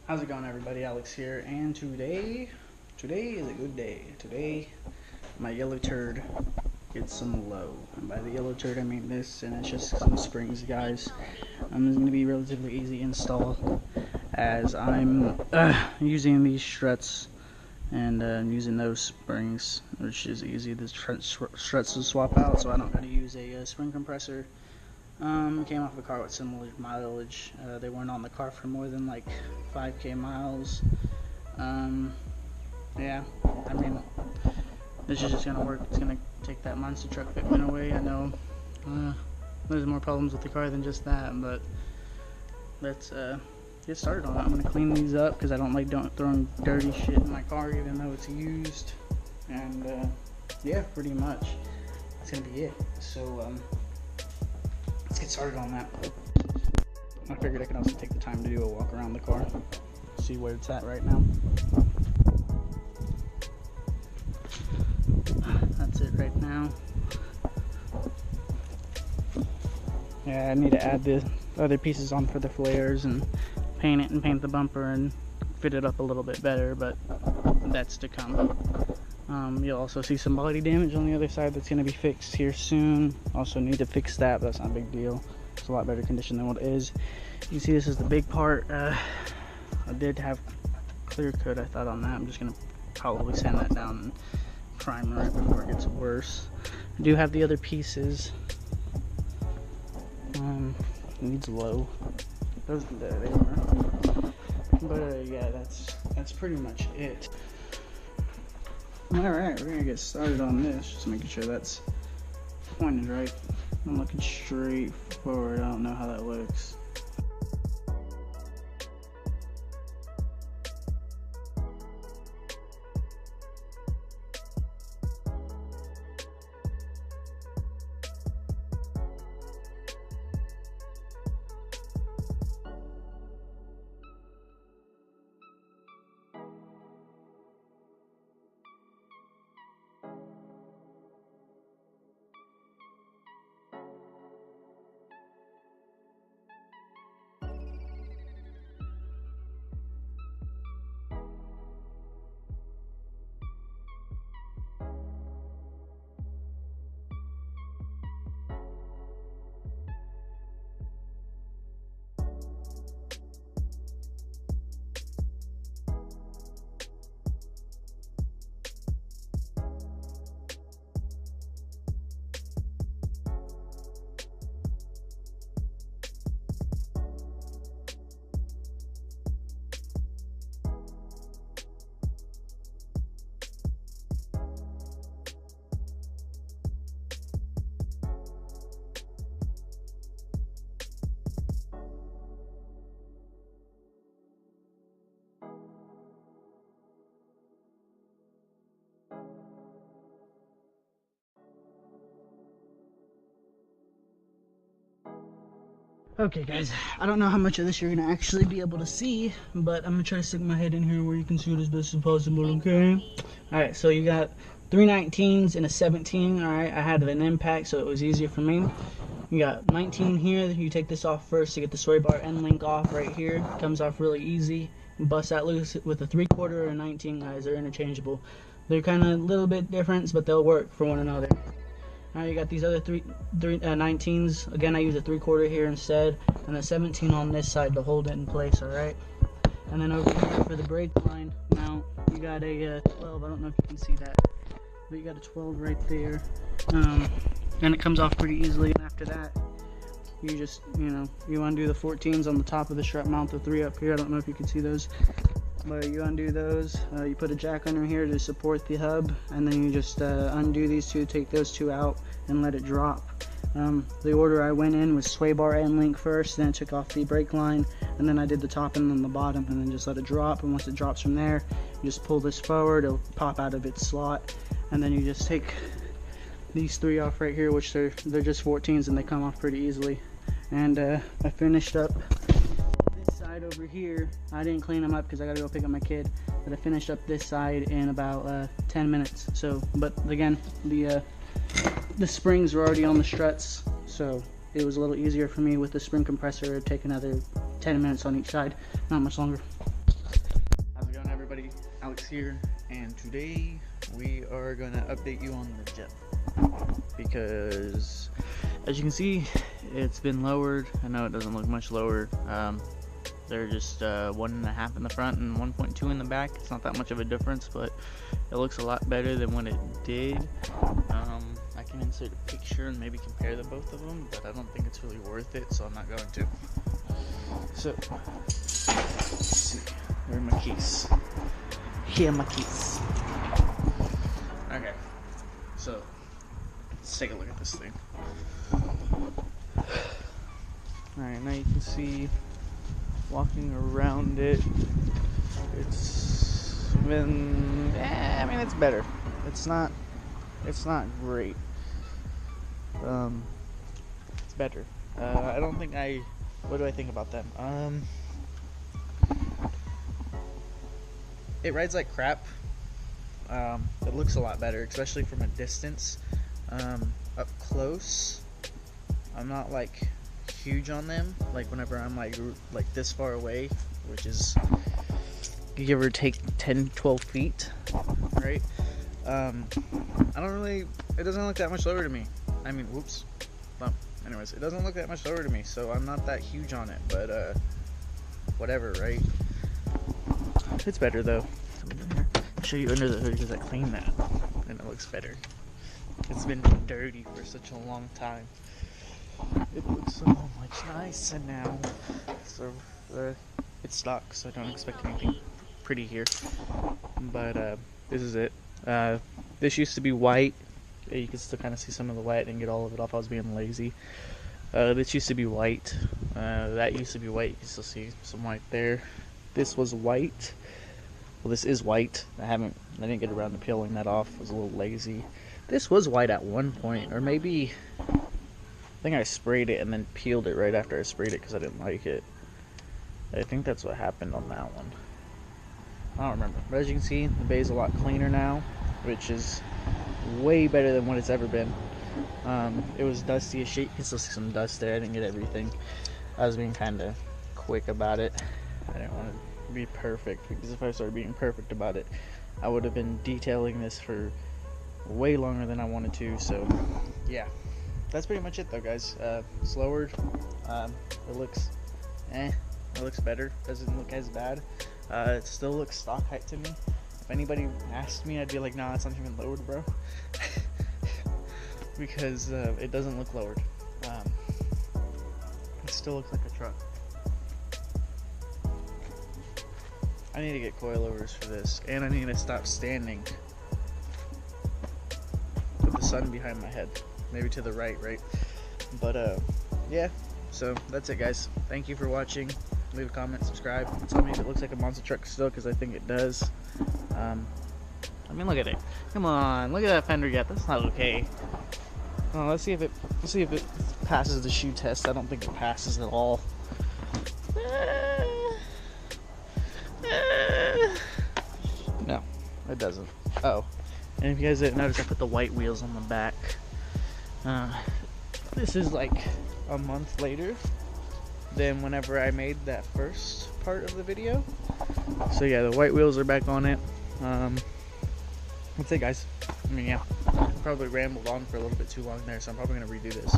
How's it going, everybody? Alex here, and today is a good day. Today my yellow turd gets some low, and by the yellow turd I mean this, and it's just some springs, guys. It's going to be relatively easy install as I'm using these struts and using those springs, which is easy. The struts to swap out, so I don't got to use a spring compressor. Came off a car with similar mileage. They weren't on the car for more than like 5k miles. Yeah, I mean, this is just gonna work. It's gonna take that monster truck fitment away. I know there's more problems with the car than just that, but let's get started on it. I'm gonna clean these up because I don't like throwing dirty shit in my car, even though it's used. And yeah, pretty much that's gonna be it. So let's get started on that. I figured I could also take the time to do a walk around the car, see where it's at right now. That's it right now. Yeah, I need to add the other pieces on for the flares and paint it and paint the bumper and fit it up a little bit better, but that's to come. You'll also see some body damage on the other side that's going to be fixed here soon. Also need to fix that, but that's not a big deal. It's a lot better condition than what it is. You can see this is the big part. I did have clear coat, I thought, on that. I'm just going to probably sand that down and primer it before it gets worse. I do have the other pieces. It needs low. Those, there they are. But yeah, that's pretty much it. Alright, we're gonna get started on this, just making sure that's pointed right. I'm looking straight forward. I don't know how that looks. Okay guys, I don't know how much of this you're gonna actually be able to see, but I'm gonna try to stick my head in here where you can see it as best as possible, okay? Alright, so you got 3 19s and a 17, alright? I had an impact, so it was easier for me. You got 19 here, you take this off first to get the sway bar end link off right here. It comes off really easy. Bust that loose with a 3/4 or a 19, guys, they're interchangeable. They're kind of a little bit different, but they'll work for one another. Now you got these other 19s. Again, I use a 3/4 here instead, and a 17 on this side to hold it in place. All right. And then over here for the brake line, now you got a 12. I don't know if you can see that, but you got a 12 right there. And it comes off pretty easily. And after that, you just you undo the 14s on the top of the strut mount. The 3 up here. I don't know if you can see those. But you undo those, you put a jack under here to support the hub, and then you just undo these two, take those two out, and let it drop. The order I went in was sway bar end link first, then I took off the brake line, and then I did the top and then the bottom, and then just let it drop. And once it drops from there, you just pull this forward, it'll pop out of its slot, and then you just take these 3 off right here, which they're just 14s and they come off pretty easily. And I finished up over here. I didn't clean them up because I gotta go pick up my kid, but I finished up this side in about 10 minutes. So, but again, the springs were already on the struts, so it was a little easier for me with the spring compressor. It'd take another 10 minutes on each side, not much longer. everybody, Alex here, and today we are going to update you on the jet because as you can see it's been lowered. I know it doesn't look much lower. They're just 1.5 in the front and 1.2 in the back. It's not that much of a difference, but it looks a lot better than what it did. I can insert a picture and maybe compare the both of them, but I don't think it's really worth it, so I'm not going to. So let's see. Where are my keys? Here are my keys. Okay, so let's take a look at this thing. Alright, now you can see walking around it. It's been, I mean, it's better. It's not great. It's better. I don't think what do I think about them? It rides like crap. It looks a lot better, especially from a distance. Up close, I'm not like huge on them. Like whenever I'm like this far away, which is give or take 10-12 feet, right? It doesn't look that much lower to me. I mean, whoops. Well, anyways, it doesn't look that much lower to me, so I'm not that huge on it, but whatever, right? It's better though. I'll show you under the hood because I cleaned that and it looks better. It's been dirty for such a long time. It looks so much nicer now. So it's stock, so I don't expect anything pretty here. But this is it. This used to be white. You can still kind of see some of the white. I didn't get all of it off. I was being lazy. This used to be white. That used to be white. You can still see some white there. This was white. Well, this is white. I didn't get around to peeling that off. I was a little lazy. This was white at one point, or maybe I think I sprayed it and then peeled it right after I sprayed it because I didn't like it. I think that's what happened on that one. I don't remember. But as you can see, the bay is a lot cleaner now, which is way better than what it's ever been. It was dusty as shit. You can still see some dust there. I didn't get everything. I was being kind of quick about it. I didn't want to be perfect, because if I started being perfect about it, I would have been detailing this for way longer than I wanted to. So yeah, that's pretty much it though, guys. It's lowered. It looks it looks better. Doesn't look as bad. It still looks stock height to me. If anybody asked me, I'd be like, nah, it's not even lowered, bro. Because it doesn't look lowered. It still looks like a truck. I need to get coilovers for this, and I need to stop standing with the sun behind my head. Maybe to the right? But yeah, so that's it, guys. Thank you for watching. Leave a comment, subscribe, tell me if it looks like a monster truck still, because I think it does. I mean, look at it. Come on, look at that fender gap. That's not okay. Oh, let's see if it passes the shoe test. I don't think it passes at all. No, it doesn't. Oh, and if you guys didn't notice, I put the white wheels on the back. This is like a month later than whenever I made that first part of the video. So yeah, the white wheels are back on it. That's it, guys. I mean, yeah, I probably rambled on for a little bit too long there, so I'm probably gonna redo this.